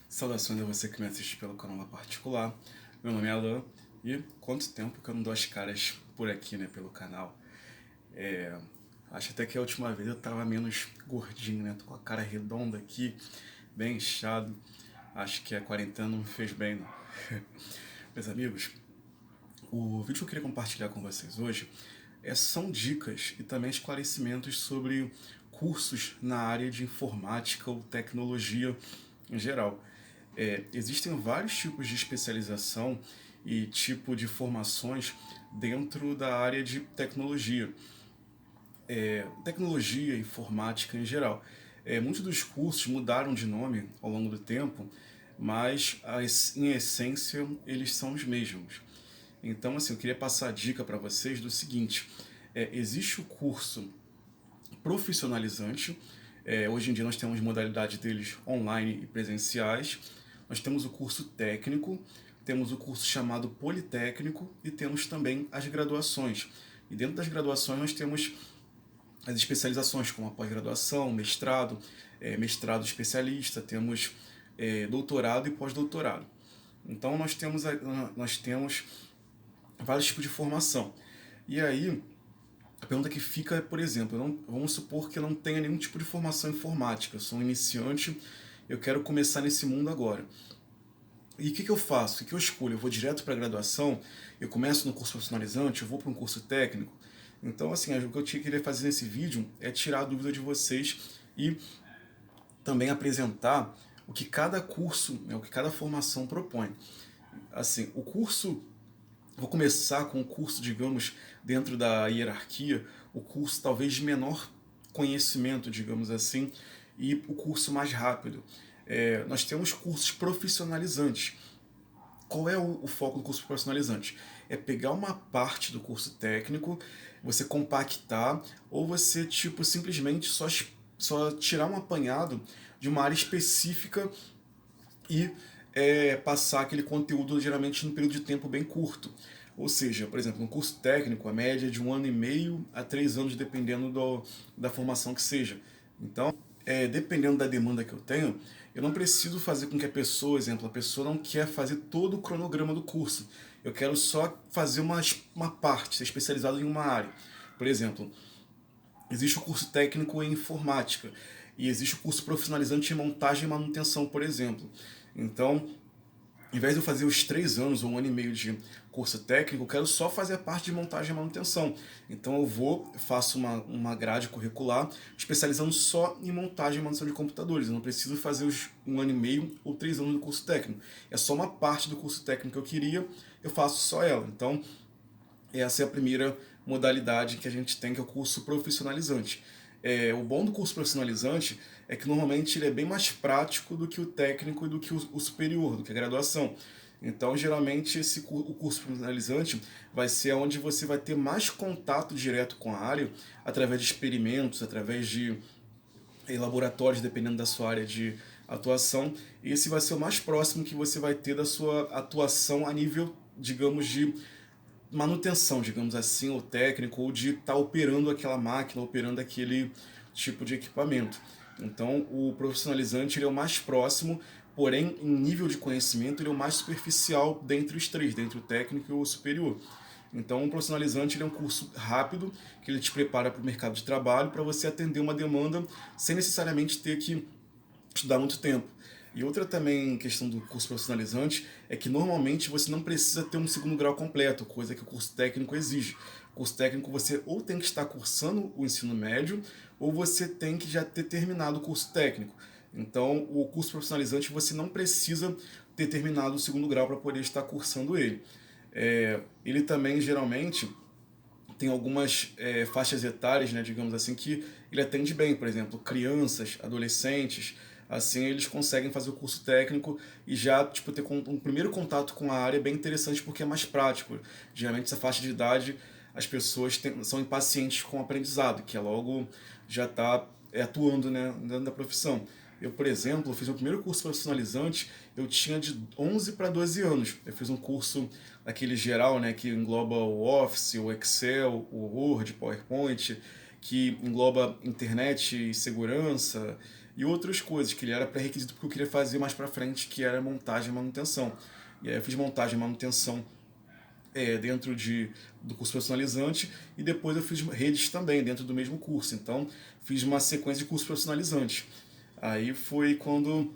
Saudações a você que me assiste pelo canal particular. Meu nome é Alan e quanto tempo que eu não dou as caras por aqui, né, pelo canal. Acho até que a última vez eu tava menos gordinho, né, tô com a cara redonda aqui, bem inchado. Acho que a quarentena não me fez bem, não. Meus amigos, o vídeo que eu queria compartilhar com vocês hoje são dicas e também esclarecimentos sobre cursos na área de informática ou tecnologia em geral. Existem vários tipos de especialização e tipo de formações dentro da área de tecnologia. Tecnologia, informática em geral. Muitos dos cursos mudaram de nome ao longo do tempo, mas em essência eles são os mesmos. Então, assim, eu queria passar a dica para vocês do seguinte: existe o curso profissionalizante. Hoje em dia nós temos modalidades deles online e presenciais. Nós temos o curso técnico, temos o curso chamado politécnico e temos também as graduações. E dentro das graduações nós temos as especializações como a pós-graduação, mestrado, mestrado especialista, temos doutorado e pós-doutorado. Então nós temos vários tipos de formação. E aí, a pergunta que fica é, por exemplo, vamos supor que eu não tenha nenhum tipo de formação informática, eu sou um iniciante, eu quero começar nesse mundo agora. E o que eu faço? O que eu escolho? Eu vou direto para a graduação, eu começo no curso profissionalizante, eu vou para um curso técnico. Então, assim, o que eu queria fazer nesse vídeo é tirar a dúvida de vocês e também apresentar o que cada curso, o que cada formação propõe. Assim, o curso, vou começar com o curso, digamos, dentro da hierarquia, o curso talvez de menor conhecimento, digamos assim, e o curso mais rápido. Nós temos cursos profissionalizantes. Qual é o foco do curso profissionalizante? É pegar uma parte do curso técnico, você compactar, ou você tipo simplesmente só tirar um apanhado de uma área específica e passar aquele conteúdo geralmente num período de tempo bem curto. Ou seja, por exemplo, no curso técnico, a média é de 1 ano e meio a 3 anos, dependendo da formação que seja. Então, dependendo da demanda que eu não preciso fazer com que a pessoa, exemplo, a pessoa não quer fazer todo o cronograma do curso. Eu quero só fazer uma parte, ser especializado em uma área. Por exemplo, existe o curso técnico em informática e existe o curso profissionalizante em montagem e manutenção, por exemplo. Então, em vez de eu fazer os 3 anos ou 1 ano e meio de curso técnico, eu quero só fazer a parte de montagem e manutenção. Então faço uma grade curricular especializando só em montagem e manutenção de computadores. Eu não preciso fazer os 1 ano e meio ou 3 anos do curso técnico. É só uma parte do curso técnico que eu queria, eu faço só ela. Então, essa é a primeira modalidade que a gente tem, que é o curso profissionalizante. O bom do curso profissionalizante é que normalmente ele é bem mais prático do que o técnico e do que o superior, do que a graduação. Então, geralmente, o curso profissionalizante vai ser onde você vai ter mais contato direto com a área, através de experimentos, através de laboratórios, dependendo da sua área de atuação. E esse vai ser o mais próximo que você vai ter da sua atuação a nível, digamos, de manutenção, digamos assim, ou técnico, ou de estar operando aquela máquina, operando aquele tipo de equipamento. Então, o profissionalizante ele é o mais próximo, porém, em nível de conhecimento, ele é o mais superficial dentre os três, dentre o técnico e o superior. Então, o profissionalizante ele é um curso rápido, que ele te prepara para o mercado de trabalho, para você atender uma demanda sem necessariamente ter que estudar muito tempo. E outra também questão do curso profissionalizante é que normalmente você não precisa ter um segundo grau completo, coisa que o curso técnico exige. O curso técnico você ou tem que estar cursando o ensino médio ou você tem que já ter terminado o curso técnico. Então, o curso profissionalizante você não precisa ter terminado o segundo grau para poder estar cursando ele. Ele também geralmente tem algumas faixas etárias, né, digamos assim, que ele atende bem, por exemplo, crianças, adolescentes, assim eles conseguem fazer o curso técnico e já tipo, ter um primeiro contato com a área bem interessante porque é mais prático. Geralmente essa faixa de idade as pessoas são impacientes com o aprendizado, que é logo já está atuando, né, dentro da profissão. Eu, por exemplo, fiz o primeiro curso profissionalizante, eu tinha de 11 para 12 anos. Eu fiz um curso aquele geral, né, que engloba o Office, o Excel, o Word, PowerPoint, que engloba internet e segurança e outras coisas, que ele era pré-requisito porque eu queria fazer mais para frente, que era montagem e manutenção. E aí eu fiz montagem e manutenção dentro do curso profissionalizante e depois eu fiz redes também dentro do mesmo curso. Então fiz uma sequência de cursos profissionalizantes. Aí foi quando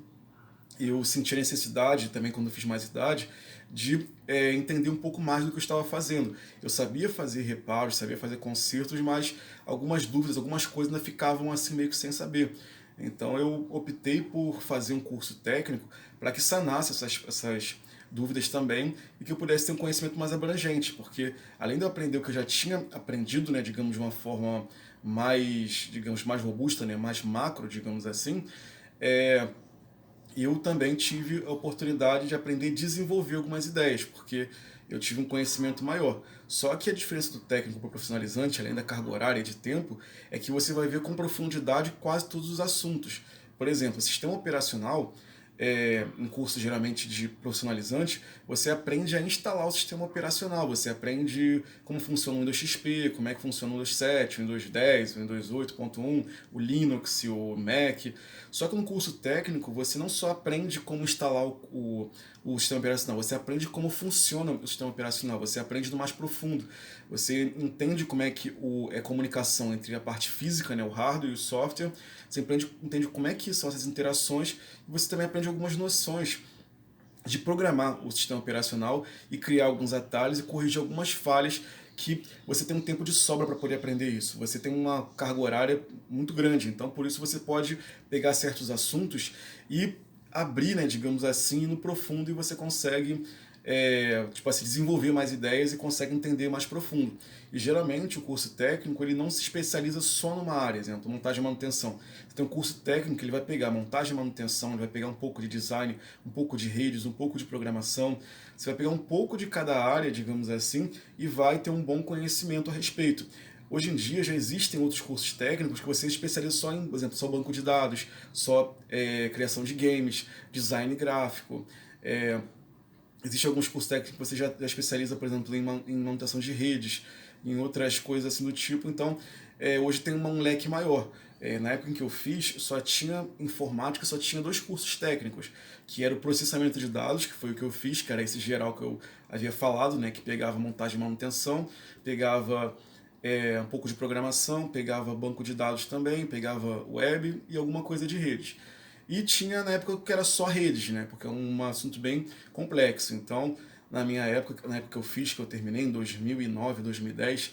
eu senti a necessidade, também quando eu fiz mais idade, de entender um pouco mais do que eu estava fazendo. Eu sabia fazer reparos, sabia fazer consertos, mas algumas dúvidas, algumas coisas ainda ficavam assim meio que sem saber. Então eu optei por fazer um curso técnico para que sanasse essas dúvidas também e que eu pudesse ter um conhecimento mais abrangente, porque além de eu aprender o que eu já tinha aprendido, né, digamos, de uma forma mais, digamos, mais robusta, né, mais macro, digamos assim, é, eu também tive a oportunidade de aprender a desenvolver algumas ideias, porque eu tive um conhecimento maior. Só que a diferença do técnico para o profissionalizante, além da carga horária e de tempo, é que você vai ver com profundidade quase todos os assuntos. Por exemplo, sistema operacional, em curso geralmente de profissionalizante, você aprende a instalar o sistema operacional, você aprende como funciona o Windows XP, como é que funciona o Windows 7, o Windows 10, o Windows 8.1, o Linux, o Mac. Só que no curso técnico você não só aprende como instalar o sistema operacional, você aprende como funciona o sistema operacional, você aprende do mais profundo. Você entende como é que a comunicação entre a parte física, né, o hardware e o software, você entende como é que são essas interações e você também aprende algumas noções de programar o sistema operacional e criar alguns atalhos e corrigir algumas falhas que você tem um tempo de sobra para poder aprender isso. Você tem uma carga horária muito grande, então por isso você pode pegar certos assuntos e abrir, né, digamos assim, no profundo e você consegue tipo assim, desenvolver mais ideias e consegue entender mais profundo. E geralmente o curso técnico ele não se especializa só numa área, exemplo, montagem e manutenção. Você tem um curso técnico que ele vai pegar montagem e manutenção, ele vai pegar um pouco de design, um pouco de redes, um pouco de programação. Você vai pegar um pouco de cada área, digamos assim, e vai ter um bom conhecimento a respeito. Hoje em dia já existem outros cursos técnicos que você especializa só em, por exemplo, só banco de dados, só criação de games, design gráfico. Existem alguns cursos técnicos que você já especializa, por exemplo, em manutenção de redes, em outras coisas assim do tipo. Então, hoje tem um leque maior. Na época em que eu fiz, só tinha informática, só tinha dois cursos técnicos, que era o processamento de dados, que foi o que eu fiz, que era esse geral que eu havia falado, né, que pegava montagem e manutenção, pegava um pouco de programação, pegava banco de dados também, pegava web e alguma coisa de redes. E tinha na época que era só redes, né? Porque é um assunto bem complexo. Então, na época que eu fiz, que eu terminei em 2009, 2010,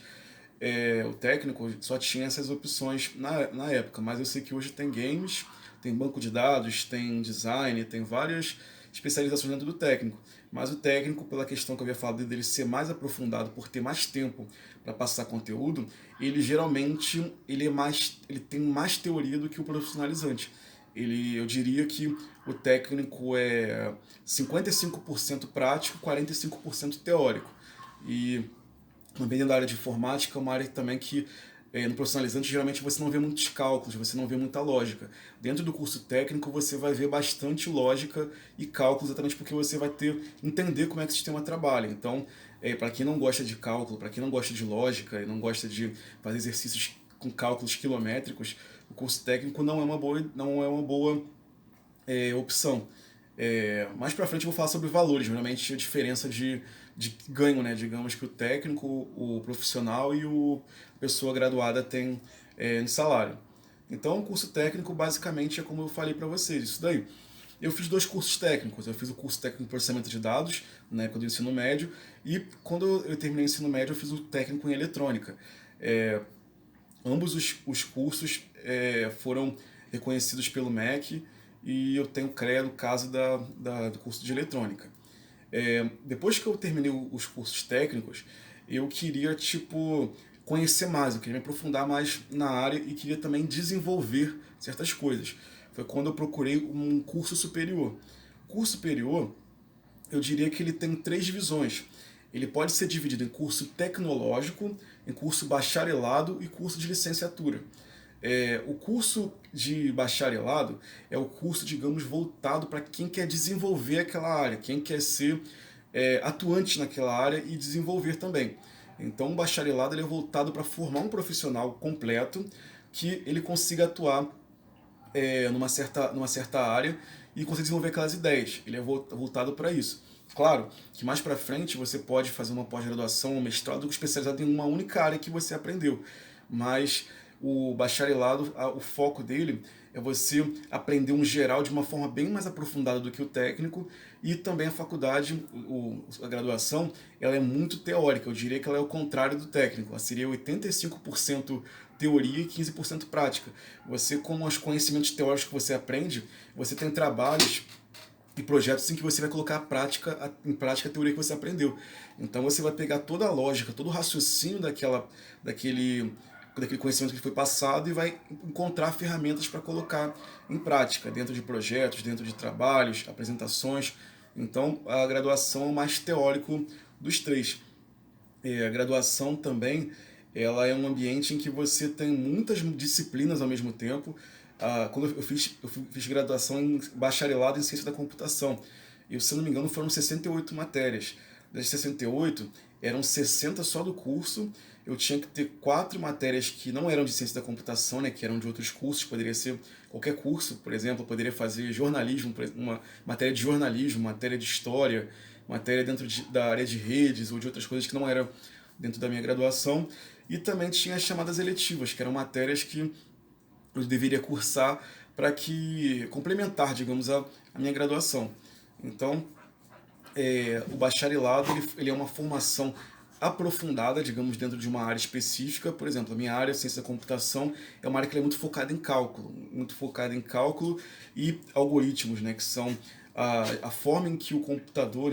o técnico só tinha essas opções na época. Mas eu sei que hoje tem games, tem banco de dados, tem design, tem várias especializações dentro do técnico. Mas o técnico, pela questão que eu havia falado dele ser mais aprofundado, por ter mais tempo para passar conteúdo, ele geralmente ele tem mais teoria do que o profissionalizante. Eu diria que o técnico é 55% prático, 45% teórico. E também da área de informática é uma área também que no profissionalizante geralmente você não vê muitos cálculos, você não vê muita lógica. Dentro do curso técnico você vai ver bastante lógica e cálculos, exatamente porque você vai entender como é que o sistema trabalha. Então, para quem não gosta de cálculo, para quem não gosta de lógica e não gosta de fazer exercícios com cálculos quilométricos, o curso técnico não é uma boa opção. Mais pra frente eu vou falar sobre valores, realmente a diferença de ganho, né? Digamos que o técnico, o profissional e a pessoa graduada tem em salário. Então o curso técnico basicamente é como eu falei para vocês, isso daí. Eu fiz dois cursos técnicos, eu fiz o curso técnico de processamento de dados na época do ensino médio e quando eu terminei o ensino médio eu fiz o técnico em eletrônica. Ambos os cursos foram reconhecidos pelo MEC e eu tenho CREA no caso do curso de eletrônica. Depois que eu terminei os cursos técnicos, eu queria conhecer mais, eu queria me aprofundar mais na área e queria também desenvolver certas coisas. Foi quando eu procurei um curso superior. O curso superior, eu diria que ele tem três divisões. Ele pode ser dividido em curso tecnológico, em curso bacharelado e curso de licenciatura. O curso de bacharelado é o curso, digamos, voltado para quem quer desenvolver aquela área, quem quer ser atuante naquela área e desenvolver também. Então, o bacharelado ele é voltado para formar um profissional completo que ele consiga atuar numa certa área e conseguir desenvolver aquelas ideias. Ele é voltado para isso. Claro que mais para frente você pode fazer uma pós-graduação, um mestrado especializado em uma única área que você aprendeu, mas o bacharelado, o foco dele é você aprender um geral de uma forma bem mais aprofundada do que o técnico, e também a faculdade, a graduação, ela é muito teórica, eu diria que ela é o contrário do técnico, ela seria 85% teoria e 15% prática. Você, com os conhecimentos teóricos que você aprende, você tem trabalhos e projetos em que você vai colocar em prática a teoria que você aprendeu. Então você vai pegar toda a lógica, todo o raciocínio daquele conhecimento que foi passado e vai encontrar ferramentas para colocar em prática, dentro de projetos, dentro de trabalhos, apresentações. Então a graduação é o mais teórico dos três. A graduação também, ela é um ambiente em que você tem muitas disciplinas ao mesmo tempo. Quando eu fiz graduação em bacharelado em ciência da computação, e se eu não me engano foram 68 matérias. Das 68, eram 60 só do curso. Eu tinha que ter 4 matérias que não eram de ciência da computação, né, que eram de outros cursos, poderia ser qualquer curso, por exemplo, eu poderia fazer jornalismo, uma matéria de jornalismo, matéria de história, matéria da área de redes ou de outras coisas que não eram dentro da minha graduação. E também tinha as chamadas eletivas, que eram matérias que eu deveria cursar para que complementar, digamos, a minha graduação. Então, o bacharelado ele é uma formação aprofundada, digamos, dentro de uma área específica. Por exemplo, a minha área, ciência da computação, é uma área que é muito focada em cálculo e algoritmos, né, que são a forma em que o computador,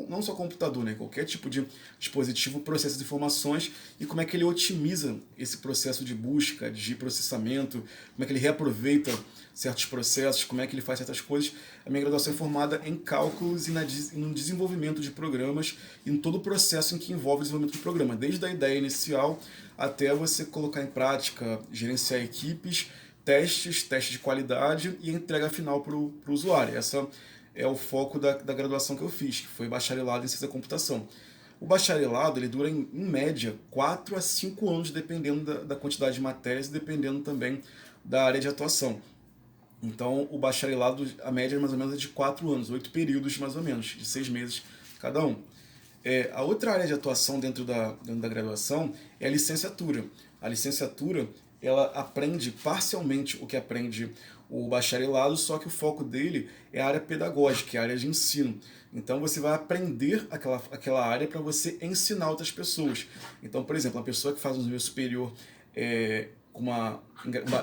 não só o computador, né, qualquer tipo de dispositivo processa as informações e como é que ele otimiza esse processo de busca, de processamento, como é que ele reaproveita certos processos, como é que ele faz certas coisas. A minha graduação é formada em cálculos e no desenvolvimento de programas e em todo o processo em que envolve o desenvolvimento de programa, desde a ideia inicial até você colocar em prática, gerenciar equipes, testes de qualidade e entrega final para o usuário. Essa é o foco da graduação que eu fiz, que foi bacharelado em ciência da computação. O bacharelado ele dura, em média, 4 a 5 anos, dependendo da quantidade de matérias e dependendo também da área de atuação. Então, o bacharelado, a média mais ou menos é de 4 anos, 8 períodos mais ou menos, de 6 meses cada um. A outra área de atuação dentro da graduação é a licenciatura. A licenciatura, ela aprende parcialmente o que aprende o bacharelado, só que o foco dele é a área pedagógica, é a área de ensino. Então você vai aprender aquela área para você ensinar outras pessoas. Então, por exemplo, uma pessoa que faz um nível superior com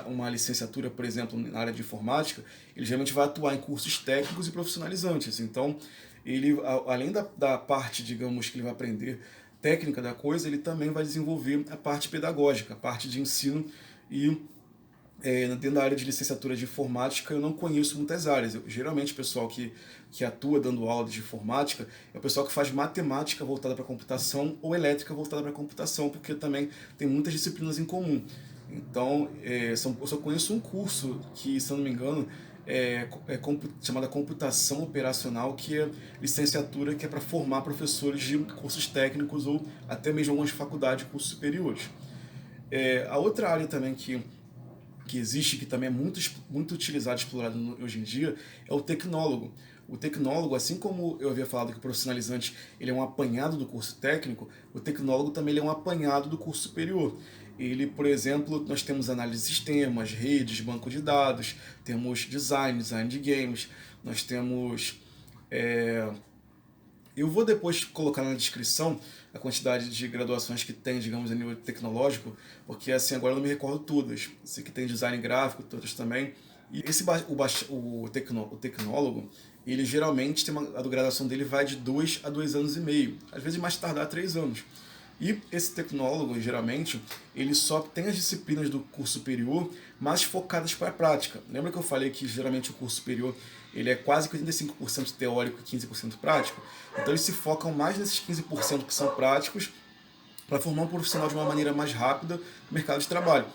uma licenciatura, por exemplo, na área de informática, ele geralmente vai atuar em cursos técnicos e profissionalizantes. Então, ele, além da parte, digamos, que ele vai aprender técnica da coisa, ele também vai desenvolver a parte pedagógica, a parte de ensino. E dentro da área de licenciatura de informática eu não conheço muitas áreas. Geralmente o pessoal que atua dando aula de informática é o pessoal que faz matemática voltada para computação ou elétrica voltada para computação, porque também tem muitas disciplinas em comum. Então, eu só conheço um curso que, se eu não me engano, chamada Computação Operacional, que é licenciatura que é para formar professores de cursos técnicos ou até mesmo algumas faculdades de cursos superiores. A outra área também que existe, que também é muito utilizado e explorado hoje em dia, é o tecnólogo. O tecnólogo, assim como eu havia falado que o profissionalizante ele é um apanhado do curso técnico, o tecnólogo também ele é um apanhado do curso superior. Ele, por exemplo, nós temos análise de sistemas, redes, banco de dados, temos design de games, nós temos... Eu vou depois colocar na descrição a quantidade de graduações que tem, digamos, a nível tecnológico, porque assim, agora eu não me recordo todas. Sei que tem design gráfico, todas também. E o tecnólogo, ele geralmente a graduação dele vai de 2 a 2 anos e meio, às vezes mais tardar 3 anos. E esse tecnólogo, geralmente, ele só tem as disciplinas do curso superior mais focadas para a prática. Lembra que eu falei que geralmente o curso superior ele é quase 85% teórico e 15% prático? Então eles se focam mais nesses 15% que são práticos para formar um profissional de uma maneira mais rápida no mercado de trabalho.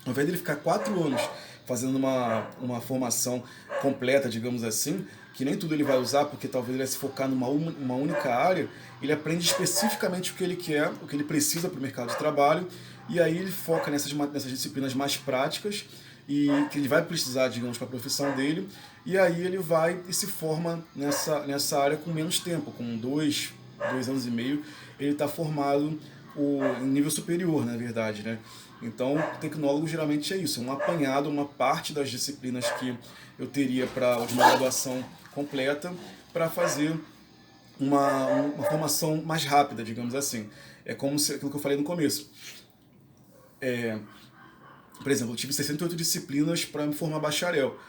Ao invés de ele ficar 4 anos fazendo uma formação completa, digamos assim, que nem tudo ele vai usar, porque talvez ele vai se focar uma única área, ele aprende especificamente o que ele quer, o que ele precisa para o mercado de trabalho, e aí ele foca nessas disciplinas mais práticas, e que ele vai precisar, digamos, para a profissão dele, e aí ele vai e se forma nessa área com menos tempo, com 2 anos e meio, ele está formado em nível superior, na verdade, né? Então, o tecnólogo geralmente é isso, é um apanhado, uma parte das disciplinas que eu teria para uma graduação completa para fazer uma formação mais rápida, digamos assim. É como aquilo que eu falei no começo. Por exemplo, eu tive 68 disciplinas para me formar bacharel.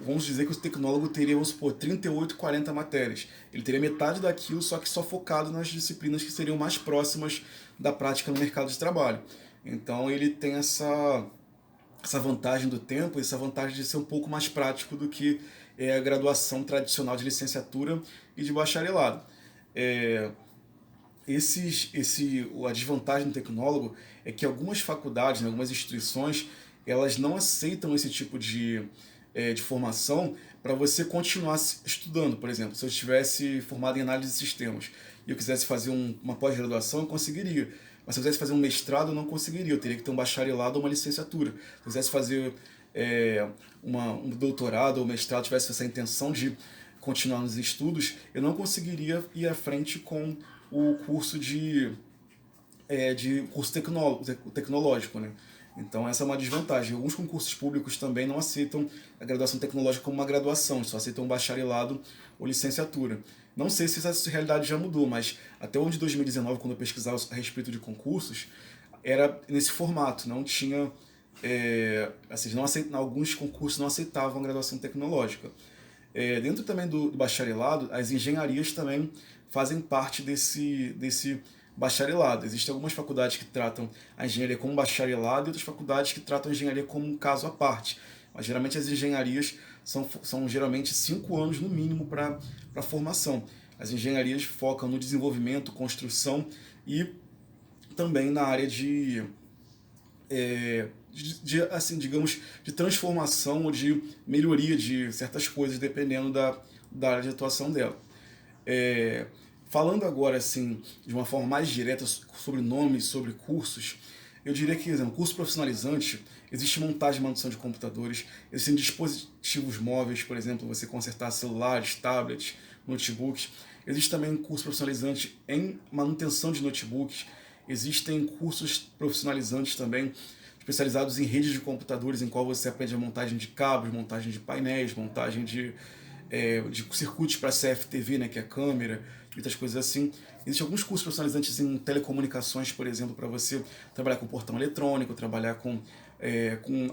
Vamos dizer que o tecnólogo teria, vamos supor, 38, 40 matérias. Ele teria metade daquilo, só que só focado nas disciplinas que seriam mais próximas da prática no mercado de trabalho. Então ele tem essa vantagem do tempo, essa vantagem de ser um pouco mais prático do que a graduação tradicional de licenciatura e de bacharelado. A desvantagem do tecnólogo é que algumas faculdades, né, algumas instituições, elas não aceitam esse tipo de formação para você continuar estudando. Por exemplo, se eu estivesse formado em análise de sistemas e eu quisesse fazer uma pós-graduação, eu conseguiria. Mas se eu quisesse fazer um mestrado, eu não conseguiria. Eu teria que ter um bacharelado ou uma licenciatura. Se eu quisesse fazer um doutorado ou mestrado, tivesse essa intenção de continuar nos estudos, eu não conseguiria ir à frente com o curso de curso tecnológico, né? Então essa é uma desvantagem. Alguns concursos públicos também não aceitam a graduação tecnológica como uma graduação, só aceitam um bacharelado ou licenciatura. Não sei se essa realidade já mudou, mas até o ano de 2019, quando eu pesquisava a respeito de concursos, era nesse formato, não tinha... alguns concursos não aceitavam a graduação tecnológica. Dentro também do bacharelado, as engenharias também fazem parte desse bacharelado. Existem algumas faculdades que tratam a engenharia como bacharelado e outras faculdades que tratam a engenharia como um caso à parte. Mas geralmente as engenharias são geralmente 5 anos no mínimo para a formação. As engenharias focam no desenvolvimento, construção e também na área assim, digamos, de transformação ou de melhoria de certas coisas, dependendo da área de atuação dela. Falando agora, assim, de uma forma mais direta sobre nomes, sobre cursos, eu diria que, por exemplo, curso profissionalizante, existe montagem e manutenção de computadores, existem dispositivos móveis, por exemplo, você consertar celulares, tablets, notebooks. Existe também curso profissionalizante em manutenção de notebooks. Existem cursos profissionalizantes também, especializados em redes de computadores, em qual você aprende a montagem de cabos, montagem de painéis, montagem de circuitos para CFTV, né, que é a câmera, e outras coisas assim. Existem alguns cursos profissionalizantes em telecomunicações, por exemplo, para você trabalhar com portão eletrônico, trabalhar com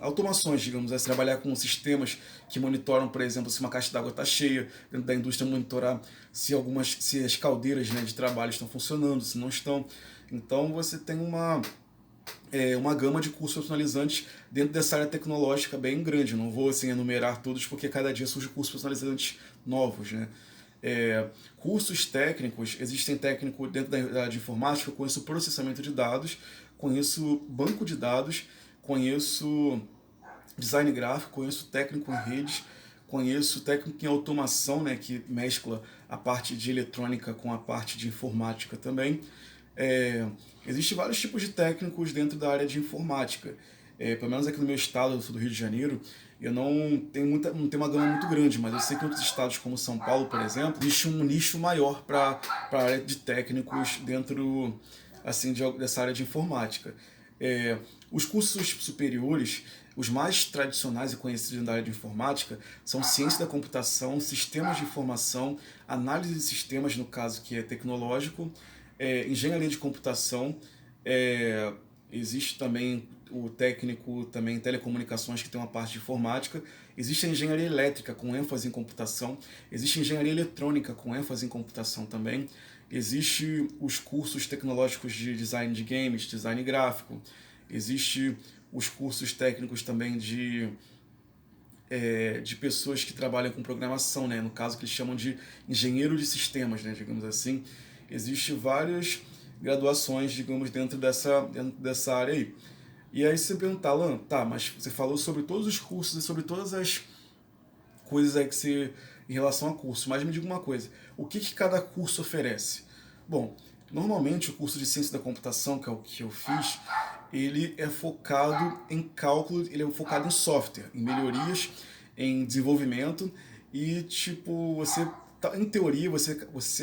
automações, digamos assim, trabalhar com sistemas que monitoram, por exemplo, se uma caixa d'água está cheia, dentro da indústria monitorar se as caldeiras, né, de trabalho estão funcionando, se não estão. Então você tem uma gama de cursos profissionalizantes dentro dessa área tecnológica bem grande. Não vou assim, enumerar todos, porque cada dia surgem cursos profissionalizantes novos, né? Cursos técnicos, existem técnico dentro da área de informática, eu conheço processamento de dados, conheço banco de dados, conheço design gráfico, conheço técnico em redes, conheço técnico em automação, né, que mescla a parte de eletrônica com a parte de informática também. Existem vários tipos de técnicos dentro da área de informática. Pelo menos aqui no meu estado, eu sou do Rio de Janeiro, eu não tenho uma gama muito grande, mas eu sei que em outros estados, como São Paulo, por exemplo, existe um nicho maior para a área de técnicos dentro assim, dessa área de informática. Os cursos superiores, os mais tradicionais e conhecidos da área de informática, são ciência da computação, sistemas de informação, análise de sistemas, no caso que é tecnológico, engenharia de computação, existe também o técnico também em telecomunicações, que tem uma parte de informática, existe a engenharia elétrica com ênfase em computação, existe a engenharia eletrônica com ênfase em computação também, existe os cursos tecnológicos de design de games, design gráfico, existe os cursos técnicos também de pessoas que trabalham com programação, né? No caso que eles chamam de engenheiro de sistemas, né? Digamos assim. Existem várias graduações, digamos, dentro dessa área aí. E aí você pergunta, Alan, tá, mas você falou sobre todos os cursos e sobre todas as coisas aí que você, em relação a curso, mas me diga uma coisa, o que, que cada curso oferece? Bom, normalmente o curso de ciência da computação, que é o que eu fiz, ele é focado em cálculo, ele é focado em software, em melhorias, em desenvolvimento e tipo, em teoria,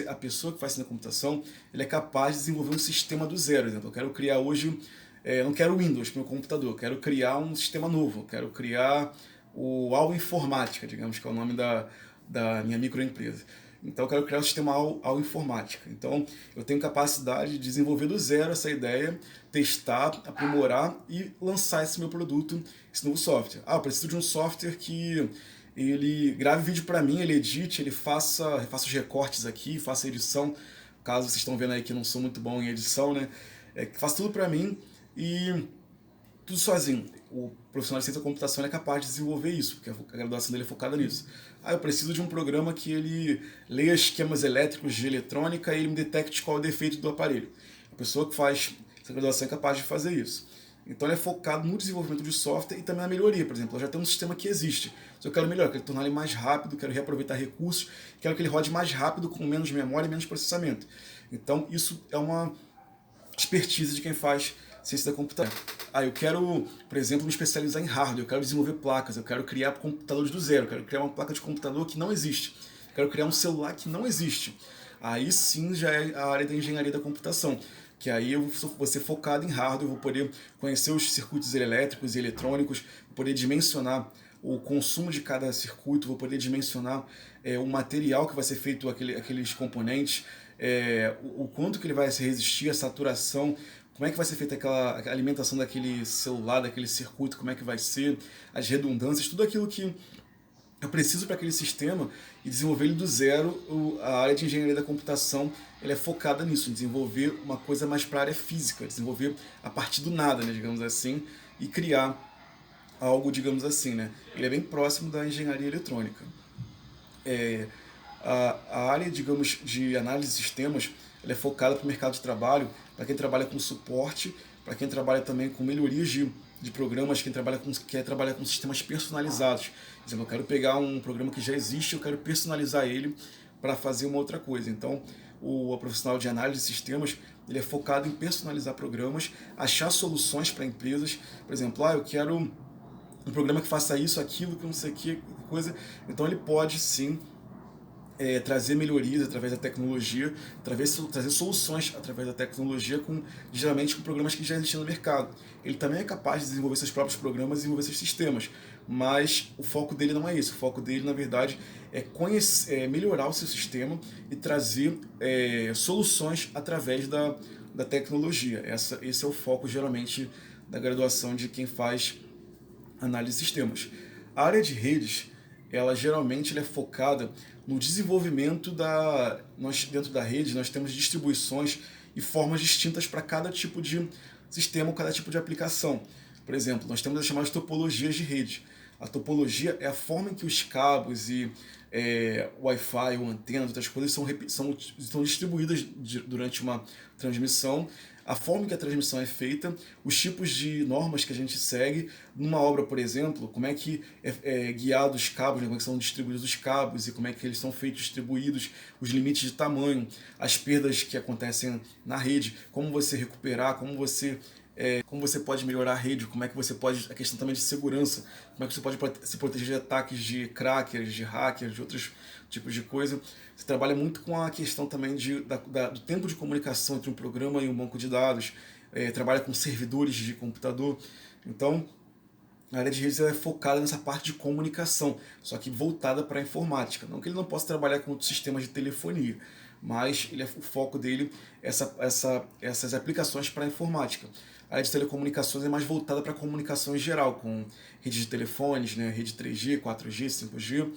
a pessoa que faz ciência da computação, ele é capaz de desenvolver um sistema do zero. Por exemplo, eu quero criar hoje, eu não quero Windows para o meu computador, eu quero criar um sistema novo, eu quero criar o AU Informática, digamos que é o nome da minha microempresa. Então eu quero criar um sistema AU Informática. Então eu tenho capacidade de desenvolver do zero essa ideia, testar, aprimorar e lançar esse meu produto, esse novo software. Eu preciso de um software que ele grave vídeo para mim, ele edite, ele faça os recortes aqui, faça edição, caso vocês estão vendo aí que eu não sou muito bom em edição, né? Faça tudo para mim e tudo sozinho. O profissional de ciência da computação é capaz de desenvolver isso, porque a graduação dele é focada nisso. Eu preciso de um programa que ele leia esquemas elétricos de eletrônica e ele me detecte qual é o defeito do aparelho. A pessoa que faz essa graduação é capaz de fazer isso. Então ele é focado no desenvolvimento de software e também na melhoria. Por exemplo, eu já tenho um sistema que existe. Se eu quero melhorar, eu quero tornar ele mais rápido, quero reaproveitar recursos, quero que ele rode mais rápido, com menos memória e menos processamento. Então isso é uma expertise de quem faz ciência da computação. Eu quero, por exemplo, me especializar em hardware, eu quero desenvolver placas, eu quero criar computadores do zero, eu quero criar uma placa de computador que não existe, eu quero criar um celular que não existe. Aí sim já é a área da engenharia da computação, que aí eu vou ser focado em hardware, eu vou poder conhecer os circuitos elétricos e eletrônicos, vou poder dimensionar o consumo de cada circuito, vou poder dimensionar o material que vai ser feito aqueles componentes, o quanto que ele vai se resistir à saturação, como é que vai ser feita aquela alimentação daquele celular, daquele circuito, como é que vai ser, as redundâncias, tudo aquilo que eu preciso para aquele sistema e desenvolver ele do zero. A área de engenharia da computação ela é focada nisso, em desenvolver uma coisa mais para a área física, desenvolver a partir do nada, né, digamos assim, e criar algo, digamos assim, né? Ele é bem próximo da engenharia eletrônica. A área, digamos, de análise de sistemas, ela é focada para o mercado de trabalho, para quem trabalha com suporte, para quem trabalha também com melhorias de programas, quem quer trabalhar com sistemas personalizados. Por exemplo, eu quero pegar um programa que já existe, eu quero personalizar ele para fazer uma outra coisa. Então, o profissional de análise de sistemas, ele é focado em personalizar programas, achar soluções para empresas. Por exemplo, eu quero um programa que faça isso, aquilo, que não sei o que, coisa. Então ele pode sim trazer melhorias através da tecnologia, trazer soluções através da tecnologia, geralmente com programas que já existem no mercado. Ele também é capaz de desenvolver seus próprios programas e desenvolver seus sistemas, mas o foco dele não é isso. O foco dele, na verdade, é melhorar o seu sistema e trazer soluções através da tecnologia. Esse é o foco, geralmente, da graduação de quem faz análise de sistemas. A área de redes, ela geralmente é focada no desenvolvimento dentro da rede, nós temos distribuições e formas distintas para cada tipo de sistema ou cada tipo de aplicação. Por exemplo, nós temos as chamadas topologias de rede. A topologia é a forma em que os cabos e Wi-Fi ou antena, outras coisas são distribuídas durante uma transmissão, a forma que a transmissão é feita, os tipos de normas que a gente segue. Numa obra, por exemplo, como é que é guiado os cabos, né? Como é que são distribuídos os cabos e como é que eles são feitos distribuídos, os limites de tamanho, as perdas que acontecem na rede, como você recuperar, como você pode melhorar a rede, como é que você pode, a questão também de segurança, como é que você pode se proteger de ataques de crackers, de hackers, de outros tipos de coisa. Você trabalha muito com a questão também do tempo de comunicação entre um programa e um banco de dados, trabalha com servidores de computador. Então, a área de redes é focada nessa parte de comunicação, só que voltada para a informática. Não que ele não possa trabalhar com outros sistemas de telefonia, mas o foco dele é essas aplicações para a informática. A área de telecomunicações é mais voltada para a comunicação em geral, com rede de telefones, né, rede 3G, 4G, 5G.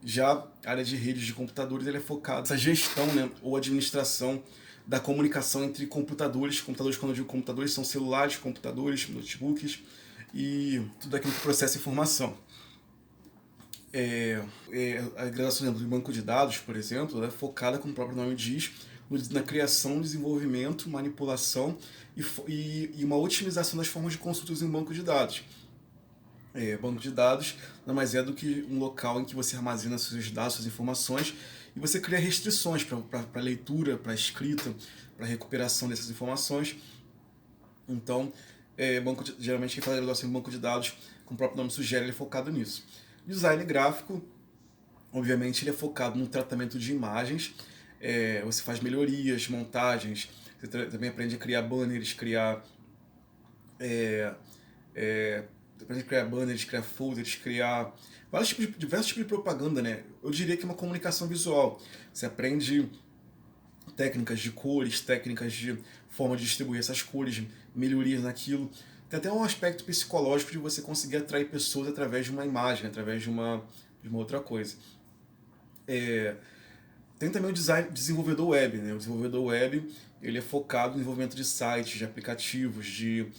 Já a área de redes de computadores é focada nessa gestão, né, ou administração da comunicação entre computadores. Computadores, quando eu digo computadores, são celulares, computadores, notebooks e tudo aquilo que processa informação. A graduação do banco de dados, por exemplo, é focada, como o próprio nome diz, na criação, desenvolvimento, manipulação e uma otimização das formas de consultas em um banco de dados. Banco de dados nada mais é do que um local em que você armazena seus dados, suas informações, e você cria restrições para leitura, para escrita, para recuperação dessas informações. Então, geralmente quem faz graduação em banco de dados, como o próprio nome sugere, ele é focado nisso. Design gráfico, obviamente, ele é focado no tratamento de imagens. Você faz melhorias, montagens, você também aprende a criar banners, é, criar banners, criar folders, criar diversos tipos de propaganda, né? Eu diria que é uma comunicação visual. Você aprende técnicas de cores, técnicas de forma de distribuir essas cores, melhorias naquilo. Tem até um aspecto psicológico de você conseguir atrair pessoas através de uma imagem, através de uma outra coisa. Tem também o desenvolvedor web, né? O desenvolvedor web ele é focado no desenvolvimento de sites, de aplicativos, de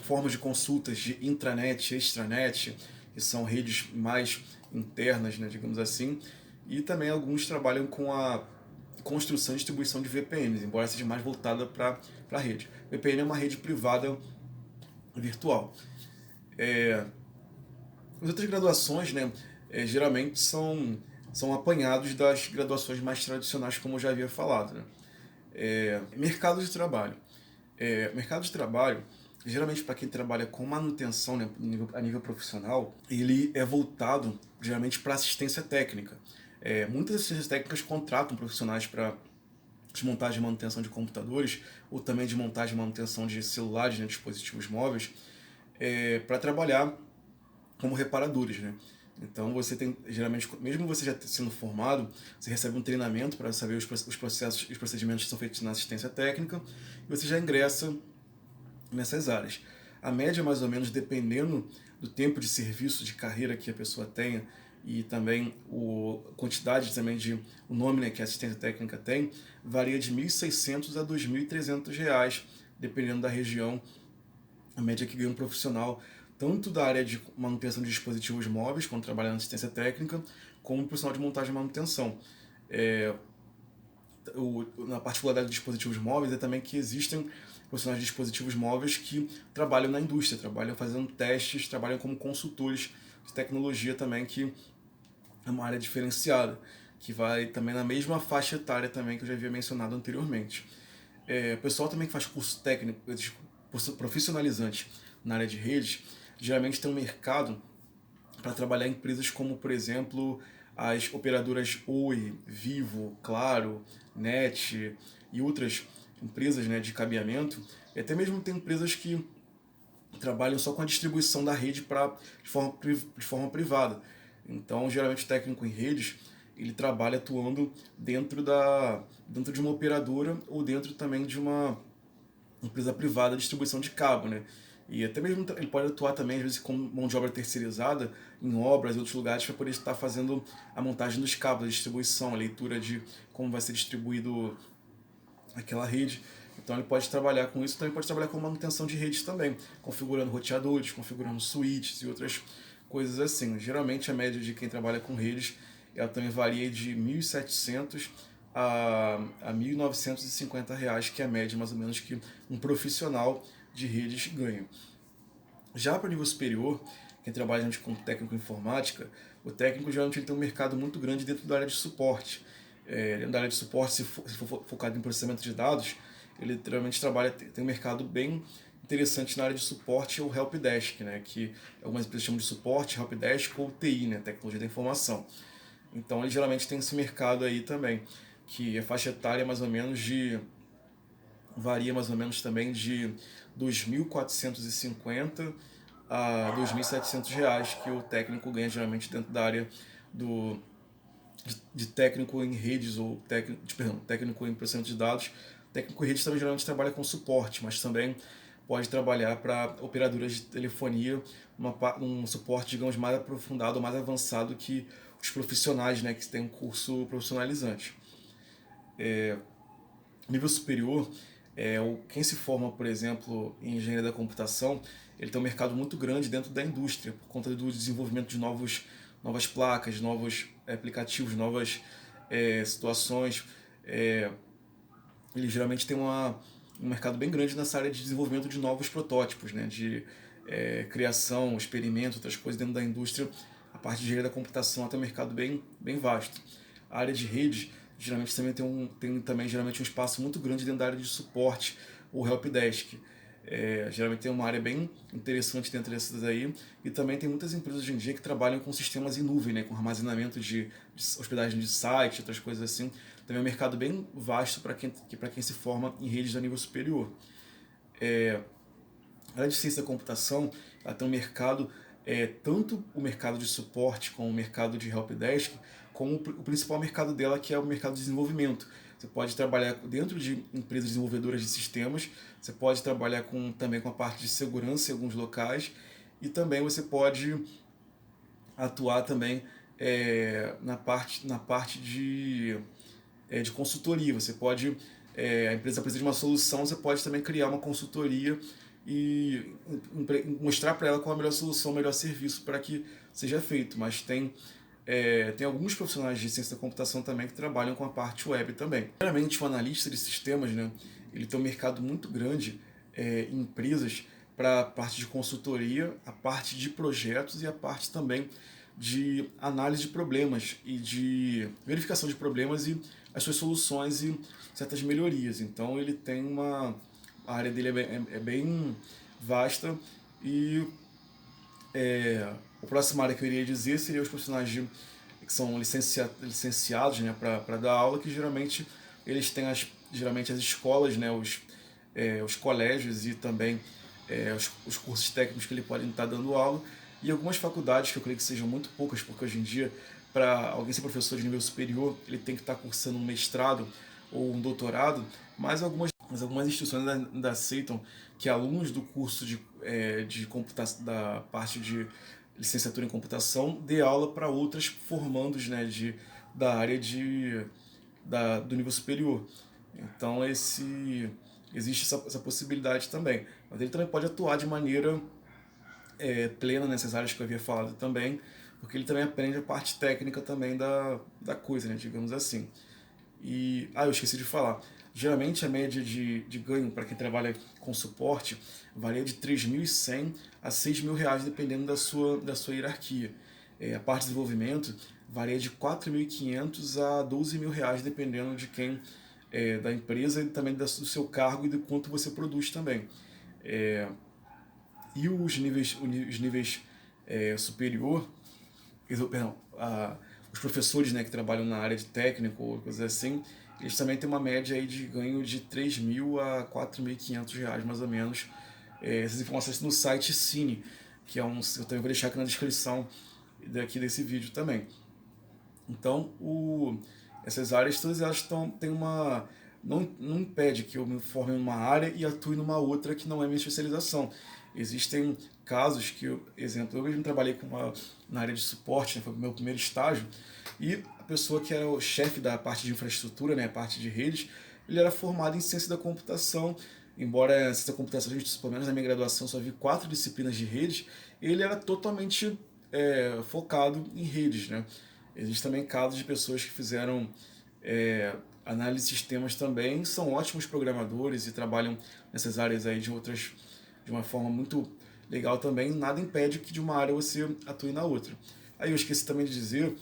formas de consultas de intranet, extranet, que são redes mais internas, né, digamos assim, e também alguns trabalham com a construção e distribuição de VPNs, embora seja mais voltada para a rede. VPN é uma rede privada virtual. As outras graduações, né, geralmente são apanhados das graduações mais tradicionais, como eu já havia falado. Né? Mercado de trabalho. Mercado de trabalho, geralmente para quem trabalha com manutenção, né, a nível profissional, ele é voltado geralmente para assistência técnica. Muitas assistências técnicas contratam profissionais para desmontagem e manutenção de computadores, ou também de montagem e manutenção de celulares, né, dispositivos móveis, para trabalhar como reparadores, né? Então você tem, geralmente, mesmo você já sendo formado, você recebe um treinamento para saber os processos e os procedimentos que são feitos na assistência técnica, e você já ingressa nessas áreas. A média, mais ou menos, dependendo do tempo de serviço, de carreira que a pessoa tenha, e também a quantidade também o nome, né, que a assistência técnica tem, varia de R$ 1.600 a R$ 2.300, dependendo da região, a média que ganha um profissional, tanto da área de manutenção de dispositivos móveis, quando trabalha na assistência técnica, como um profissional de montagem e manutenção. Na particularidade dos dispositivos móveis é também que existem profissionais de dispositivos móveis que trabalham na indústria, trabalham fazendo testes, trabalham como consultores de tecnologia também, que é uma área diferenciada, que vai também na mesma faixa etária também que eu já havia mencionado anteriormente. O pessoal também que faz curso técnico, curso profissionalizante na área de redes, geralmente tem um mercado para trabalhar em empresas como, por exemplo, as operadoras Oi, Vivo, Claro, NET e outras empresas, né, de cabeamento. E até mesmo tem empresas que trabalham só com a distribuição da rede de forma privada. Então, geralmente, o técnico em redes ele trabalha atuando dentro de uma operadora ou dentro também de uma empresa privada de distribuição de cabo, né? E até mesmo ele pode atuar também, às vezes, como mão de obra terceirizada em obras e outros lugares para poder estar fazendo a montagem dos cabos, a distribuição, a leitura de como vai ser distribuído aquela rede. Então ele pode trabalhar com isso, também pode trabalhar com manutenção de redes também, configurando roteadores, configurando switches e outras coisas assim. Geralmente a média de quem trabalha com redes ela também varia de R$ 1.700 a R$ 1.950, que é a média mais ou menos que um profissional de redes ganha. Já para o nível superior, quem trabalha com técnico em informática, o técnico geralmente ele tem um mercado muito grande dentro da área de suporte. Dentro da área de suporte, se for focado em processamento de dados, ele geralmente tem um mercado bem interessante na área de suporte, o helpdesk, né, que algumas empresas chamam de suporte, helpdesk ou TI, né, tecnologia da informação. Então ele geralmente tem esse mercado aí também, que a faixa etária varia mais ou menos também de R$ 2.450 a R$ 2.700, que o técnico ganha geralmente dentro da área de técnico em redes ou técnico em processamento de dados. Técnico em redes também geralmente trabalha com suporte, mas também pode trabalhar para operadoras de telefonia, um suporte, digamos, mais aprofundado, mais avançado que os profissionais, né, que têm um curso profissionalizante. Nível superior, quem se forma, por exemplo, em engenharia da computação, ele tem um mercado muito grande dentro da indústria, por conta do desenvolvimento de novas placas, novos aplicativos, novas situações. Ele geralmente tem um mercado bem grande nessa área de desenvolvimento de novos protótipos, né, de criação, experimento, outras coisas dentro da indústria, a parte de engenharia da computação tem um mercado bem vasto. A área de redes geralmente também tem também geralmente um espaço muito grande dentro da área de suporte ou helpdesk. Geralmente tem uma área bem interessante dentro dessas aí, e também tem muitas empresas hoje em dia que trabalham com sistemas em nuvem, né, com armazenamento de hospedagem de site, outras coisas assim. Também é um mercado bem vasto para quem se forma em redes a nível superior. A área de ciência da computação, ela tem um mercado, tanto o mercado de suporte como o mercado de helpdesk, como o principal mercado dela, que é o mercado de desenvolvimento. Você pode trabalhar dentro de empresas desenvolvedoras de sistemas, você pode trabalhar também com a parte de segurança em alguns locais, e também você pode atuar também na parte de consultoria. Você pode, a empresa precisa de uma solução, você pode também criar uma consultoria e mostrar para ela qual é a melhor solução, o melhor serviço para que seja feito. Mas tem alguns profissionais de ciência da computação também que trabalham com a parte web também. Geralmente o analista de sistemas, né, ele tem um mercado muito grande em empresas para a parte de consultoria, a parte de projetos e a parte também de análise de problemas e de verificação de problemas e as suas soluções e certas melhorias. Então ele tem a área dele é bem vasta, e a próxima área que eu iria dizer seria os profissionais que são licenciados, né, para dar aula, que geralmente eles têm geralmente as escolas, né, os colégios e também os cursos técnicos que ele pode estar dando aula, e algumas faculdades, que eu creio que sejam muito poucas, porque hoje em dia, para alguém ser professor de nível superior, ele tem que estar cursando um mestrado ou um doutorado, mas algumas instituições ainda aceitam que alunos do curso de computação, da parte de licenciatura em computação, dê aula para outras formandos, né, da área do nível superior. Então existe essa possibilidade também. Mas ele também pode atuar de maneira plena nessas áreas que eu havia falado também, porque ele também aprende a parte técnica também da coisa, né, digamos assim. Eu esqueci de falar. Geralmente a média de ganho para quem trabalha com suporte varia de 3.100 a 6.000 reais, dependendo da sua hierarquia. A parte de desenvolvimento varia de 4.500 a 12.000 reais, dependendo de quem, da empresa e também do seu cargo e do quanto você produz também. E os níveis superior, perdão, os professores, né, que trabalham na área de técnico ou coisas assim, eles também têm uma média aí de ganho de 3.000 a 4.500 reais, mais ou menos. Essas informações no site Cine, que eu também vou deixar aqui na descrição desse vídeo também. Então, essas áreas, todas elas têm uma... Não impede que eu me forme em uma área e atue numa outra que não é minha especialização. Existem casos que, exemplo, eu mesmo trabalhei na área de suporte, né, foi o meu primeiro estágio, e a pessoa que era o chefe da parte de infraestrutura, né, a parte de redes, ele era formado em ciência da computação. Embora a ciência da computação, a gente, pelo menos na minha graduação, só vi 4 disciplinas de redes, ele era totalmente focado em redes, né? Existem também casos de pessoas que fizeram análise de sistemas também, são ótimos programadores e trabalham nessas áreas aí de uma forma muito legal também. Nada impede que de uma área você atue na outra. Aí eu esqueci também de dizer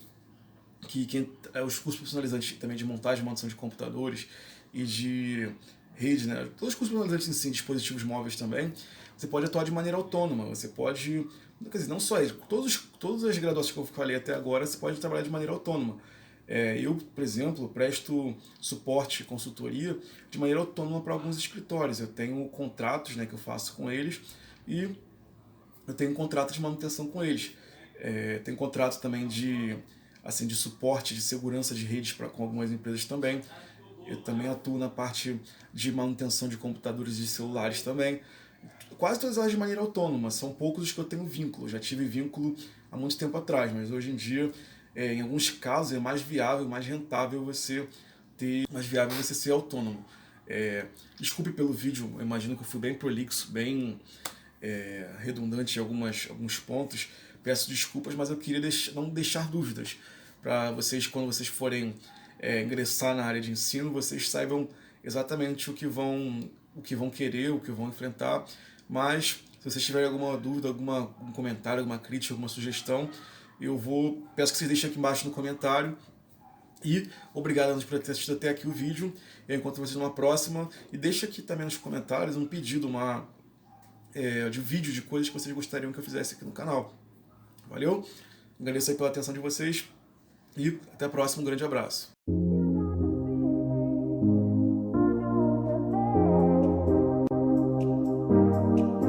que os cursos profissionalizantes também de montagem e manutenção de computadores e de rede, né? Todos os cursos profissionalizantes em si, dispositivos móveis também, você pode atuar de maneira autônoma. Você pode, quer dizer, não só isso, todas as graduações que eu falei até agora, você pode trabalhar de maneira autônoma. Eu, por exemplo, presto suporte e consultoria de maneira autônoma para alguns escritórios. Eu tenho contratos, né, que eu faço com eles, e eu tenho um contrato de manutenção com eles. Tenho contrato também de suporte, de segurança de redes com algumas empresas também. Eu também atuo na parte de manutenção de computadores e celulares também. Quase todas elas de maneira autônoma, são poucos os que eu tenho vínculo. Já tive vínculo há muito tempo atrás, mas hoje em dia, em alguns casos, é mais viável, mais rentável você ser autônomo. Desculpe pelo vídeo, eu imagino que eu fui bem prolixo, bem redundante em alguns pontos. Peço desculpas, mas eu queria não deixar dúvidas para vocês, quando vocês forem ingressar na área de ensino, vocês saibam exatamente o que vão querer, o que vão enfrentar, mas Se vocês tiverem alguma dúvida, algum comentário, alguma crítica, alguma sugestão, peço que vocês deixem aqui embaixo no comentário. E obrigado por ter assistido até aqui o vídeo. Eu encontro vocês numa próxima. E deixa aqui também nos comentários um pedido de vídeo de coisas que vocês gostariam que eu fizesse aqui no canal. Valeu? Agradeço aí pela atenção de vocês e até a próxima. Um grande abraço.